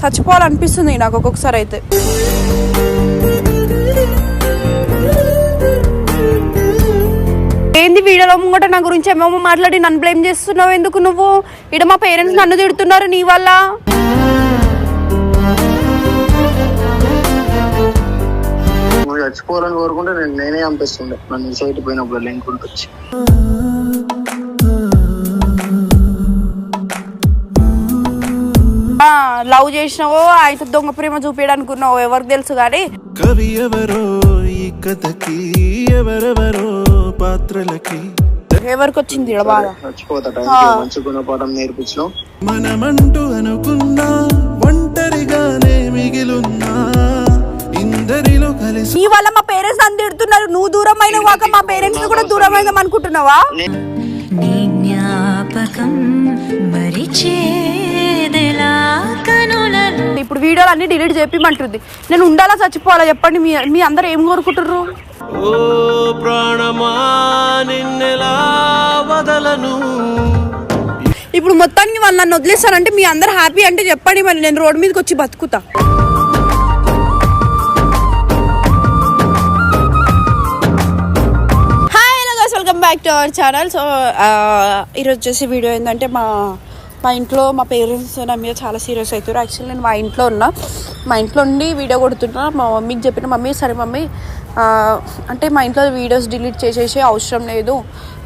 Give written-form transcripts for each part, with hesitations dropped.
చచ్చిపోవాలనిపిస్తుంది నాకు ఒక్కొక్కసారి అయితే. ఏంది వీడియోలో ముంగట నా గురించి ఏమేమో మాట్లాడి నన్ను బ్లేమ్ చేస్తున్నావు ఎందుకు? నువ్వు ఇక్కడ మా పేరెంట్స్ నన్ను తిడుతున్నారు నీ వల్ల. చచ్చిపోవాలని కోరుకుంటే నేనే పంపిస్తుండే నన్ను సైట్ పోయినప్పుడు లింక్ వచ్చి. లవ్ చేసినావో అయితే దొంగ ప్రేమ చూపించడానుకున్నావు ఎవరికి తెలుసు కానీ. కవి ఎవరో ఈ కథకి ఎవరెవరో పాత్రలకి ఎవరికి వచ్చింది బాగా చచ్చిపోతా మంచి గుణపాఠం నేర్పించడం. మనమంటూ అనుకున్నా ఒంటరిగానే మిగిలున్నా ఇందరిలో కలిసి. నీ వల్ల మా పేరెంట్స్ నన్ను తిడుతున్నారు. నువ్వు దూరం అయిన కాక మా పేరెంట్స్ కూడా దూరం అయినాం అనుకుంటున్నావా? ఇప్పుడు వీడియోలు అన్ని డిలీట్ చేపిమంటుంది. నేను ఉండాలా చచ్చిపోవాలా చెప్పండి? మీ అందరు ఏం కోరుకుంటుర్రు? ఓ ప్రాణమా నిన్నెలా వదలను. ఇప్పుడు మొత్తానికి వాళ్ళు నన్ను వదిలేస్తానంటే మీ అందరు హ్యాపీ అంటే చెప్పండి, మరి నేను రోడ్ మీదకి వచ్చి బతుకుతా. Welcome back to our channel. So ఈరోజు వచ్చేసి వీడియో ఏంటంటే మా ఇంట్లో మా పేరెంట్స్ నా మీద చాలా సీరియస్ అవుతారు. యాక్చువల్లీ నేను మా ఇంట్లో ఉన్నా, మా ఇంట్లో ఉండి వీడియో కొడుతున్నా. మా మమ్మీకి చెప్పిన, మమ్మీ సరే మమ్మీ అంటే మా ఇంట్లో వీడియోస్ డిలీట్ చేసేసి అవసరం లేదు,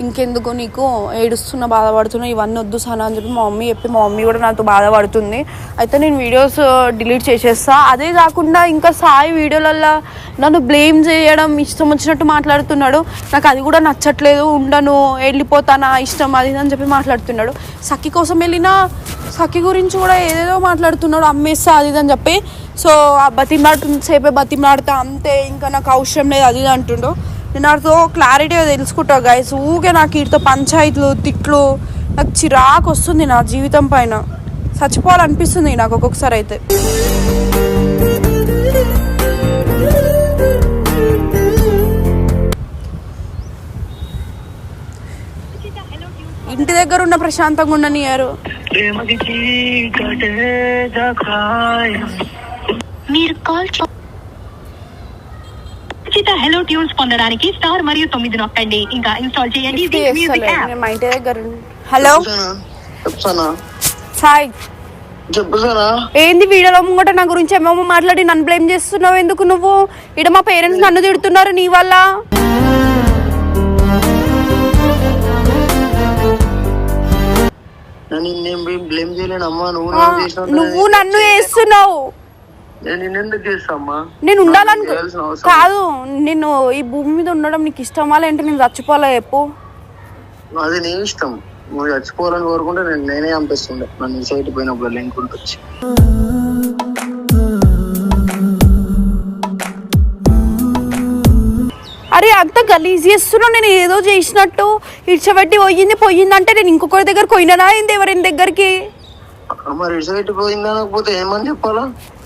ఇంకెందుకు నీకు ఏడుస్తున్నా బాధపడుతున్నా ఇవన్నీ వద్దు సనా అని చెప్పి మా మమ్మీ చెప్పి, మా మమ్మీ కూడా నాతో బాధపడుతుంది. అయితే నేను వీడియోస్ డిలీట్ చేసేస్తా. అదే కాకుండా ఇంకా సాయి వీడియోలల్లో నన్ను బ్లేమ్ చేయడం, ఇష్టం వచ్చినట్టు మాట్లాడుతున్నాడు. నాకు అది కూడా నచ్చట్లేదు, ఉండను వెళ్ళిపోతానా ఇష్టం అది అని చెప్పి మాట్లాడుతున్నాడు. సఖి కోసం వెళ్ళినా సఖి గురించి కూడా ఏదేదో మాట్లాడుతున్నాడు, అమ్మేస్తా అది అని చెప్పి. సో ఆ సేపే బతిమలాడుతా అంతే, ఇంకా నాకు అవసరం లేదు అది అంటుండో. నేను నాతో క్లారిటీగా తెలుసుకుంటా గైస్. ఊకే నాకు వీటితో పంచాయతీలు తిట్లు నాకు చిరాకు వస్తుంది నా జీవితం పైన. చచ్చిపోవాలనిపిస్తుంది నాకు ఒక్కొక్కసారి అయితే. ఇంటి దగ్గర ఉన్న ప్రశాంతంగా ఉండనియారు. మీరు కాల్ హలో ట్యూన్స్ పొందడానికి స్టార్ మరియు 9 నొక్కండి. ఇంకా ఇన్స్టాల్ చేయండి. మా ఇంటి దగ్గర. హలో సాయి చెప్పు సారా. ఏంది వీడియోలో ముంగట నా గురించి ఏమేమో మాట్లాడి నన్ను బ్లేమ్ చేస్తున్నావు ఎందుకు? నువ్వు ఇక్కడ మా పేరెంట్స్ నన్ను తిడుతున్నారు నీ వల్ల. నువ్వు నన్ను వేస్తున్నావు. నేను ఉండాలను కాదు, నేను ఈ భూమి మీద ఉండడం నీకు ఇష్టమా లేదంటే నేను చచ్చిపోవాలా చెప్పు? అది నీ ఇష్టం. నువ్వు చచ్చిపోవాలని కోరుకుంటే నేనే పంపిస్తుండే నన్ను సైట్ పోయినప్పుడు లింక్ వచ్చి. అరే అంత గలీజ్ చేస్తున్నావు. నేను ఏదో చేసినట్టు ఇడ్చబెట్టి పోయిందంటే నేను ఇంకొకరి దగ్గర పోయినా ఏంది ఎవరైనా దగ్గరికి?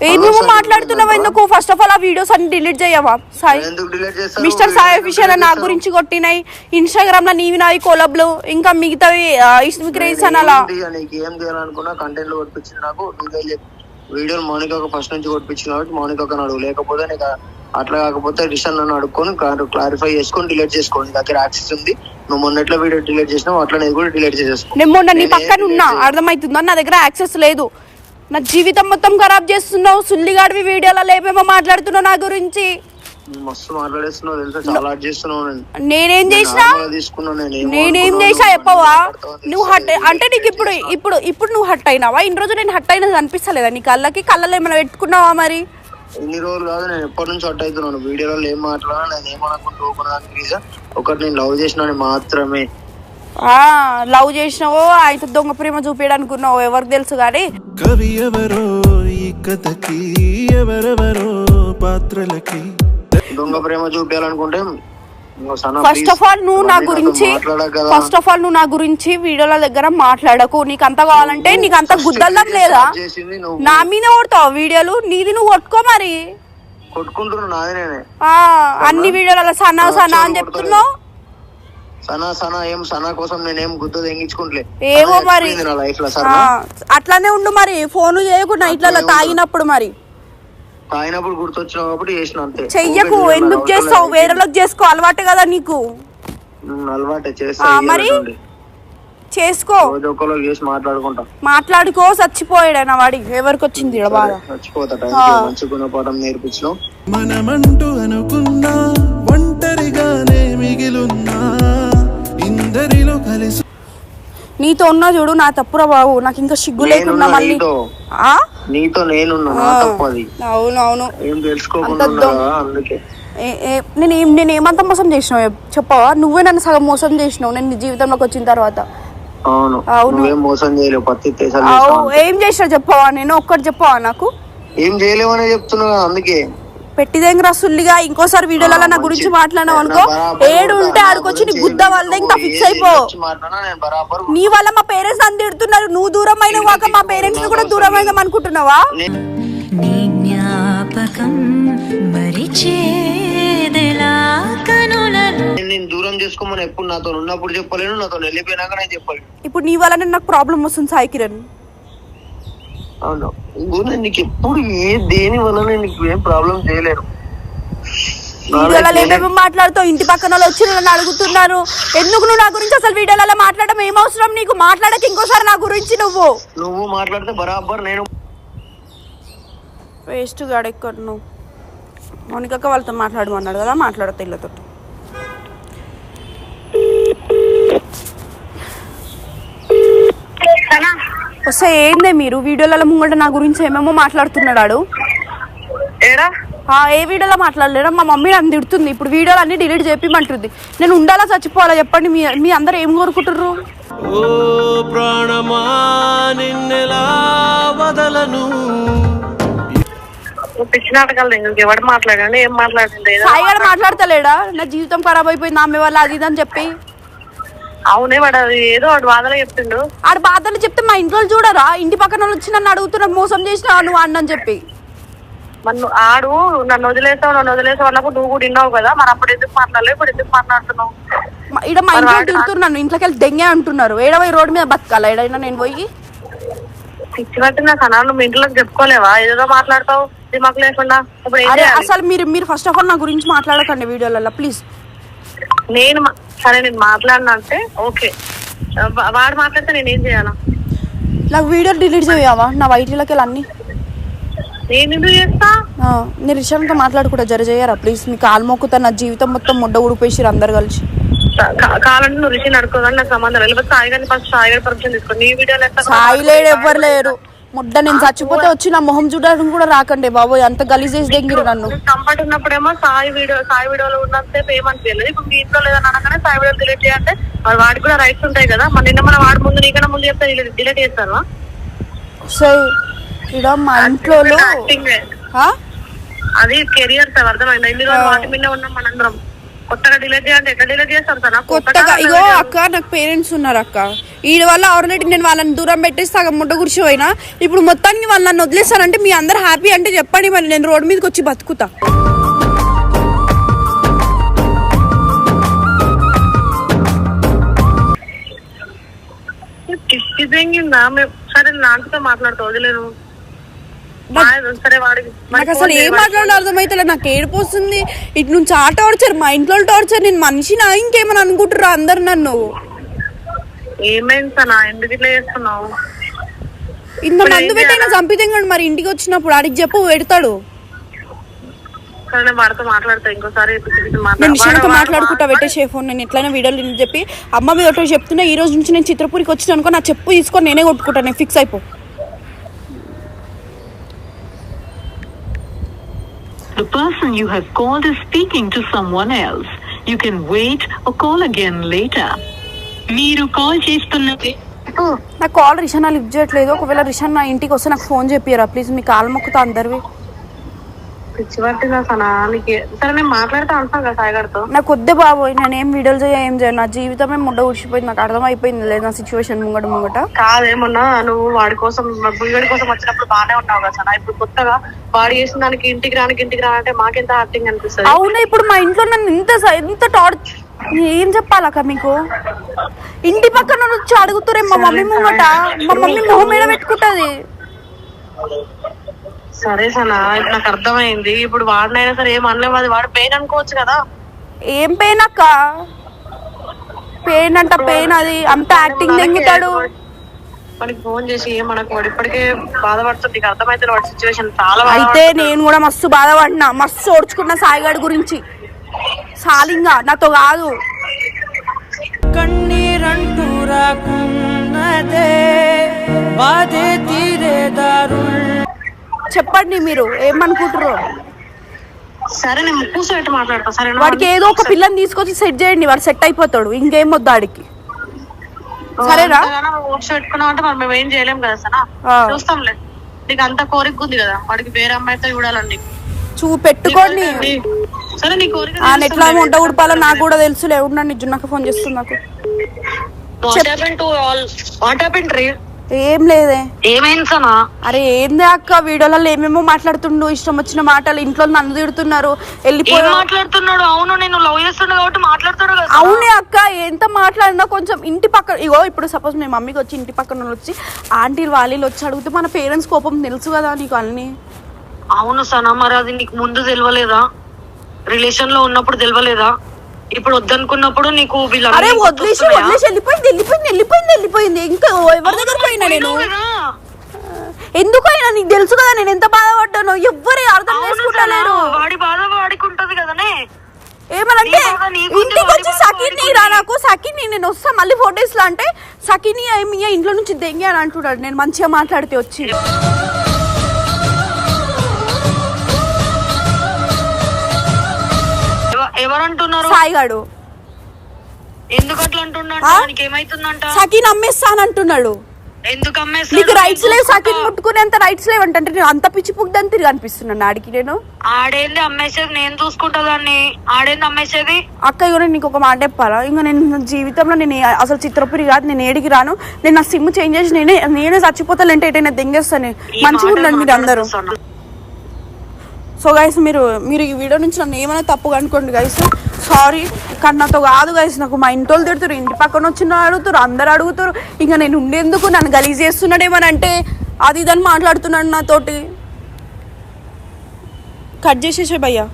ఏమేమో మాట్లాడుతున్నావు ఎందుకు? ఫస్ట్ ఆఫ్ ఆల్ ఆ వీడియోస్ అన్ని డిలీట్ చేయవా సాయి? మిస్టర్ సాయి అఫీషియల్ నా గురించి కొట్టినాయి, ఇన్స్టాగ్రామ్ లో నీవి నావి కోలబ్లు, ఇంకా మిగతావి అలా వీడియోలు మౌనిక ఫస్ట్ నుంచి కొట్టించింది కాబట్టి మౌనిక అడుగు, లేకపోతే నీకు అట్లా కాకపోతే రిషన్ నన్ను అడుక్కొని క్లారిఫై చేసుకొని డిలీట్ చేసుకోండి. దగ్గర యాక్సెస్ ఉంది. నువ్వు మొన్నట్లో వీడియో డిలీట్ చేసినావు అట్లా నేను కూడా డిలీట్ చేసేసుకో. నేను మొన్న నీ పక్కన ఉన్నా, అర్థమవుతుందా? నా దగ్గర యాక్సెస్ లేదు. నా జీవితం మొత్తం ఖరాబ్ చేస్తున్నావు. సుల్లిగాడివి వీడియోలో లేపేమో మాట్లాడుతున్నావు నా గురించి. మస్తు మాట్లాడేస్తున్నావు తెలుసా, చాలా చేస్తున్నావు. నేనేం చేసినా? నేనేం చేసా చెప్పవా? నువ్వు హట్ అంటే నీకు ఇప్పుడు నువ్వు హట్ అయినావా? ఇన్ని రోజు నేను హట్ అయినది అనిపిస్తలేదా నీ కళ్ళకి? కళ్ళలో ఏమైనా పెట్టుకున్నావా? మరి ఇన్ని రోజులు కాదు, నేను ఎప్పటి నుంచి హట్ అవుతున్నాను. వీడియోలో ఏం మాట్లాడా నేను ఏమనుకుంటూ ఒకటి నేను లవ్ చేసినా మాత్రమే. లవ్ చేసినావో అయితే దొంగ ప్రేమ చూపించడానుకున్నావు ఎవరికి తెలుసు కానీ. కవి ఎవరో ఈ కథకి ఎవరెవరో పాత్రలకి దొంగ ప్రేమ చూపించాలనుకుంటే ఫస్ట్ ఆఫ్ ఆల్ నువ్వు నా గురించి వీడియోల దగ్గర మాట్లాడకు. నీకు అంత కావాలంటే నీకు అంత గుద్దల్లం లేదా? నా మీద కొడతావు వీడియోలు, నీది నువ్వు కొట్టుకో మరి. కొట్టుకుంటున్నా అన్ని వీడియోలలో సనా అని చెప్తున్నావు. సనా కోసం నేనేం గుద్దు తెంగించుకుంటలే. ఏమో మరి నా లైఫ్ లో సార్ అట్లానే ఉండు మరి. ఫోన్ చేయకుండా ఇట్లా తాగినప్పుడు మరి తాగినప్పుడు గుర్తొచ్చినావు కాబట్టి చేసిన అంతే. చెయ్యకు. ఎందుకు చేస్తావు? వేరేలోకి చేసుకో. అలవాటు కదా నీకు. అలవాటే చేస్తా మరి చేసుకో. చేసి మాట్లాడుకో. చచ్చిపోయాడు వాడి. ఎవరికి వచ్చింది బాగా? చచ్చిపోతా. మంచి గుణపాఠం నేర్పించినావు. మనమంటూ అనుకున్నా ఒంటరిగానే మిగిలున్నా ఇందరిలో కలిసి. నీతో ఉన్నా చూడు నా తప్పురా బాబు. నాకు ఇంకా సిగ్గు లేకుండా మళ్ళీ నీతో నేనున్నా. అవునవును. ఏం తెలుసుకోకుండా అందుకే నేను ఏమంతా మోసం చేసినావు చెప్పవా? నువ్వే నన్ను సగం మోసం చేసినావు నేను నీ జీవితంలోకి వచ్చిన తర్వాత. అవును మోసం చేయలేవు. ఏం చేసినా చెప్పవా? నేను ఒక్కటి చెప్పవా? నాకు ఏం చేయలేవనే చెప్తున్నా. అందుకే పెట్టిదేంగ్రా సుల్లిగా. ఇంకోసారి వీడియోలలో నా గురించి మాట్లాడినావు అనుకో, ఏడు ఉంటే ఆడుకొచ్చి నీ గుద్ద వల్ల ఇంకా ఫిక్స్ అయిపో. నీ వల్ల మా పేరెంట్స్ నన్ను తిడుతున్నారు. నువ్వు దూరం అయిన కాక మా పేరెంట్స్ ని కూడా దూరం అయిదాం అనుకుంటున్నావా? నేను దూరం చేసుకోమని ఎప్పుడు నాతో ఉన్నప్పుడు చెప్పలేను, నాతో వెళ్ళిపోయినాక నేను చెప్పలేను. ఇప్పుడు నీ వల్ల నాకు ప్రాబ్లం వస్తుంది సాయి కిరణ్. అవును నీకు ఎప్పుడు దేని వల్ల నీకు ఏం ప్రాబ్లం చేయలేను. వీడియోలలో ఏమేమి మాట్లాడుతావు? ఇంటి పక్కన వాళ్ళు వచ్చి నన్ను అడుగుతున్నారు ఎందుకు నువ్వు నా గురించి అసలు వీడియోలలో మాట్లాడడం ఏం అవసరం నీకు? మాట్లాడక ఇంకోసారి నా గురించి నువ్వు మాట్లాడితే బరాబర్ నేను వేస్ట్ గాడు. ఎక్కడ నువ్వు మౌనికక్క వాళ్ళతో మాట్లాడమన్నాడు కదా, మాట్లాడతా ఇళ్ళతో. వస్తే ఏందే మీరు వీడియోలలో ముంగట నా గురించి ఏమేమో మాట్లాడుతున్నాడు. ఏ వీడియోలో మాట్లాడలేరా? మా మమ్మీ నన్ను తిడుతుంది. ఇప్పుడు వీడియోలు అన్ని డిలీట్ చేపిమంటుంది. నేను ఉండాలా చచ్చిపోవాలా చెప్పండి? మీ అందరు ఏం కోరుకుంటుర్రు? ఓ ప్రాణమా నిన్నెలా వదలను. పిచ్చి నాటకాలు ఎవడు మాట్లాడండి? ఏం మాట్లాడండి? సాయిగాడు మాట్లాడతలేడా? నా జీవితం ఖరాబ్ అయిపోయింది ఆమె వల్ల అది ఇది అని చెప్పి. అవునే వాడు ఏదో వాడు బాధలు చెప్తుండు. ఆడు బాధలు చెప్తే మా ఇంట్లో చూడరా? ఇంటి పక్కన వాళ్ళు వచ్చి నన్ను అడుగుతున్నా మోసం చేసినా నువ్వు అన్నని చెప్పి. మన ఆడు నన్ను వదిలేసావు అన్నప్పుడు నువ్వు కూడా విన్నావు కదా, మరి అప్పుడు ఎందుకు మాట్లాడలేదు? ఇప్పుడు ఎందుకు మాట్లాడుతున్నావు? ఇక్కడ మా ఇంట్లో తిడుతున్నాను. ఇంట్లోకి వెళ్ళి దెంగే అంటున్నారు. ఏడవై రోడ్డు మీద బతకాలా ఏడైనా నేను పోయి? పిచ్చి పట్టిన సనాలు మీ ఇంట్లోకి చెప్పుకోలేవా? ఏదో మాట్లాడతావు దిమాకు లేకుండా. అసలు మీరు ఫస్ట్ ఆఫ్ ఆల్ నా గురించి మాట్లాడకండి వీడియోలలో ప్లీజ్. సరే నేను మాట్లాడినా అంటే ఓకే, వాడు మాట్లాడితే నేనేం చేయాలా? నాకు వీడియో డిలీట్ చేయవా? నా వైటీలోకి వెళ్ళి అన్ని నేను ఎందుకు చేస్తా? నేను రిషాన్తో మాట్లాడుకుంటా జర చేయరా ప్లీజ్. మీ కాలు మొక్కుతా. నా జీవితం మొత్తం ముడ్డ ఊడిపోయారు అందరు కలిసి. కావాలంటే నువ్వు రిషిని అడుకోగానే నాకు సంబంధం లేదు. సాయి గారిని ఫస్ట్ సాయి గారి పర్మిషన్ తీసుకో. నీ వీడియోలో సాయి లేడు, ఎవ్వరు లేరు. ముడ్డ నేను చచ్చిపోతే వచ్చి నా మొహం చూడడానికి కూడా రాకండి బాబోయ్. అంత గలీజ్ చేసి దెంగిరు నన్ను. కంఫర్ట్ ఉన్నప్పుడేమో సాయి వీడియోలో ఉన్నంతసేపు ఏమనిపించలేదు. ఇప్పుడు మీ ఇంట్లో లేదని అనగానే సాయి వీడియో డిలీట్ చేయాలంటే మరి వాడికి కూడా రైట్స్ ఉంటాయి కదా. మరి నిన్న మన వాడి ముందు నీకన్నా ముందు చెప్తే డిలీట్ చేస్తాను. మా ఇంట్లో అది కెరియర్ సార్, అర్థమైందా? ఇన్ని రోజులు వాటి మీద ఉన్నాం మనందరం. కొత్తగా డిలీట్ చేయాలంటే ఎట్లా డిలీట్ చేస్తాం సార్? కొత్తగా ఇగో అక్క నాకు పేరెంట్స్ ఉన్నారు అక్క. వీడి వల్ల ఆల్రెడీ నేను వాళ్ళని దూరం పెట్టేసి సగం ముడ్డ కూర్చోయినా. ఇప్పుడు మొత్తానికి వాళ్ళు నన్ను వదిలేస్తారంటే మీ అందరు హ్యాపీ అంటే చెప్పండి, మరి నేను రోడ్డు మీదకి వచ్చి బతుకుతా. సరే నాతో మాట్లాడుతూ వదిలేను. నాకు అసలు ఏం మాట్లాడాలో అర్థమైతే నాకు ఏడుపు వస్తుంది. ఇటు నుంచి ఆ టార్చర్, మా ఇంట్లో టార్చర్. నేను మనిషినా ఇంకేమని అనుకుంటుర్రా అందరు నన్ను? ఏమైంది సార్ ఎందుకు ఇట్లా చేస్తున్నావు? ఇంత మందు పెట్టైనా చంపితే మరి ఇంటికి వచ్చినప్పుడు అడిగి చెప్పు పెడతాడు. నేను నిషాన్తో మాట్లాడుకుంటా పెట్టేసే ఫోన్. నేను ఎట్లయినా వీడియోలు చెప్పి అమ్మ మీద ఒకటి చెప్తున్నా. ఈ రోజు నుంచి నేను చిత్రపూరికి వచ్చిన అనుకో, నా చెప్పు తీసుకొని నేనే కొట్టుకుంటా. నేను ఫిక్స్ అయిపో. The person you have called is speaking to someone else. You can wait or call again later. మీరు కాల్ చేస్తున్నది నా కాల్ రిషాన్ లిఫ్ట్ చేయట్లేదు. ఒకవేళ రిషాన్ నా ఇంటికి వస్తే నాకు ఫోన్ చెప్పారా ప్లీజ్? మీ కాల్ మొక్కుతా అందరివి. పిచ్చి పట్టిందా సనా నీకు? సరే నేను మాట్లాడుతూ ఉంటాను కదా సాయి గారితో. నాకు వద్దే బాబోయ్. నేను ఏం వీడియోలు ఏం చేయను. నా జీవితమే ముడ్డ ఊడిచిపోయింది. నాకు అర్థమైపోయింది లేదు నా సిచ్యువేషన్ ముంగట. కాదేమన్నా నువ్వు వాడి కోసం వీడి కోసం వచ్చినప్పుడు బాగానే ఉన్నావు కదా సనా. ఇప్పుడు కొత్తగా వాడు చేసిన దానికి ఇంటికి రానంటే మాకెంత హార్టింగ్ అనిపిస్తుంది. అవునా? ఇప్పుడు మా ఇంట్లో నన్ను ఇంత ఏం చెప్పాలక్క మీకు? ఇంటి పక్కన వచ్చి అడుగుతారే మా మమ్మీ ముంగట, మా మమ్మీ మొహం మీద పెట్టుకుంటది. సరే సనా, ఇప్పుడు నాకు అర్థమైంది. ఇప్పుడు వాడినైనా సరే ఏం అనలేము, అది వాడు పెయిన్ అనుకోవచ్చు కదా. ఏం పెయిన్ అక్క? పెయిన్ అంట పెయిన్, అది అంత యాక్టింగ్ తెంగుతాడు. వాడికి ఫోన్ చేసి ఏమనకు, వాడు ఇప్పటికే బాధపడుతుంది. నీకు అర్థమైతే వాడి సిచ్యువేషన్ చాలా అయితే నేను కూడా మస్తు బాధపడినా, మస్తు ఓడ్చుకున్నా సాయిగాడి గురించి. సాలింగా నాతో కాదు. కన్నీరంటూ రాకున్నదే బాధే తీరేదారు. చెప్పండి మీరు ఏమనుకుంటారు? సరే నేను కూర్చోబెట్టి మాట్లాడతా. సరే వాడికి ఏదో ఒక పిల్లని తీసుకొచ్చి సెట్ చేయండి, వాడు సెట్ అయిపోతాడు. ఇంకేం వద్దు ఆడికి. సరేనా? పెట్టుకున్నాం అంటే మనం మేము ఏం చేయలేం కదా సనా. చూస్తాంలే, నీకు అంత కోరిక ఉంది కదా వాడికి వేరే అమ్మాయితో చూడాలండి. పెట్టుకోండి. సరే నీ కోరిక ఎట్లా వంట ఉడపాలో నాకు కూడా తెలుసులే. ఉండండి, జున్నక్క ఫోన్ చేస్తుంది నాకు. ఏం లేదే. ఏమైంది సనా? అరే ఏందే అక్క, వీడియోలలో ఏమేమో మాట్లాడుతుండు, ఇష్టం వచ్చిన మాటలు. ఇంట్లో నన్ను తిడుతున్నారు, వెళ్ళిపోయి మాట్లాడుతున్నాడు. అవును, నేను లవ్ చేస్తున్నా కాబట్టి మాట్లాడుతాడు కదా. అవునే అక్క, ఎంత మాట్లాడినా కొంచెం ఇంటి పక్కన. ఇగో ఇప్పుడు సపోజ్ మీ మమ్మీకి వచ్చి ఇంటి పక్కన వచ్చి ఆంటీ వాళ్ళు వచ్చి అడిగితే మన పేరెంట్స్ కోపం తెలుసు కదా నీకు అన్ని. అవును సనా, మరి అది నీకు ముందు తెలియలేదా? రిలేషన్ లో ఉన్నప్పుడు తెలియలేదా? ఇప్పుడు వద్దనుకున్నప్పుడు నీకు అరే వదిలేసి వెళ్ళిపోయింది. ఇంకా ఎవరి దగ్గర పోయినా నేను? ఎందుకైనా నీకు తెలుసు కదా నేను ఎంత బాధపడ్డానో. ఎవ్వరు అర్థం చేసుకుంటలేరు. వాడి బాధ వాడికి ఉంటది కదనే. ఏమనంటే ఇంటికి వచ్చి సఖిని రా, నాకు సఖిని నేను వస్తా మళ్ళీ 4 days లో అంటే సఖిని మీ ఇంట్లో నుంచి దెంగి అని అంటున్నాడు. నేను మంచిగా మాట్లాడితే వచ్చి ఎవరంటున్నారు? సాయిగాడు. ఎందుకు అట్లా అంటున్నాడు? ఏమైతుందంట? సఖిని అమ్మేస్తానంటున్నాడు. ఎందుకు అమ్మేస్తా? నీకు రైట్స్ లేవు, సఖిని ముట్టుకునేంత రైట్స్ లేవు అంటే నేను అంత పిచ్చి పుగ్దని తిరిగి అనిపిస్తున్నాను ఆడికి. నేను ఆడేంది అమ్మేసేది? నేను చూసుకుంటా దాన్ని. ఆడేంది అమ్మేసేది? అక్క ఇవ్వ, నీకు ఒక మాట చెప్పాలా? ఇంకా నేను జీవితంలో నేను అసలు చిత్రపురి కాదు, నేను ఏడికి రాను. నేను నా సిమ్ చేంజ్ చేసి నేనే చచ్చిపోతానంటే ఎటైనా దెంగేస్తాను. మంచిగా ఉండండి మీరు అందరూ. సో గైస్, మీరు ఈ వీడియో నుంచి నన్ను ఏమైనా తప్పుగా అనుకోండి గైస్, సారీ. కానీ నాతో కాదు గైస్, నాకు మా ఇంట్లో తిడుతారు, ఇంటి పక్కన వచ్చిన అడుగుతారు, అందరు అడుగుతారు. ఇంకా నేను ఉండేందుకు నన్ను గలీజ్ చేస్తున్నాడేమోనంటే అది ఇదని మాట్లాడుతున్నాడు నాతోటి. కట్ చేసేసే భయ్యా.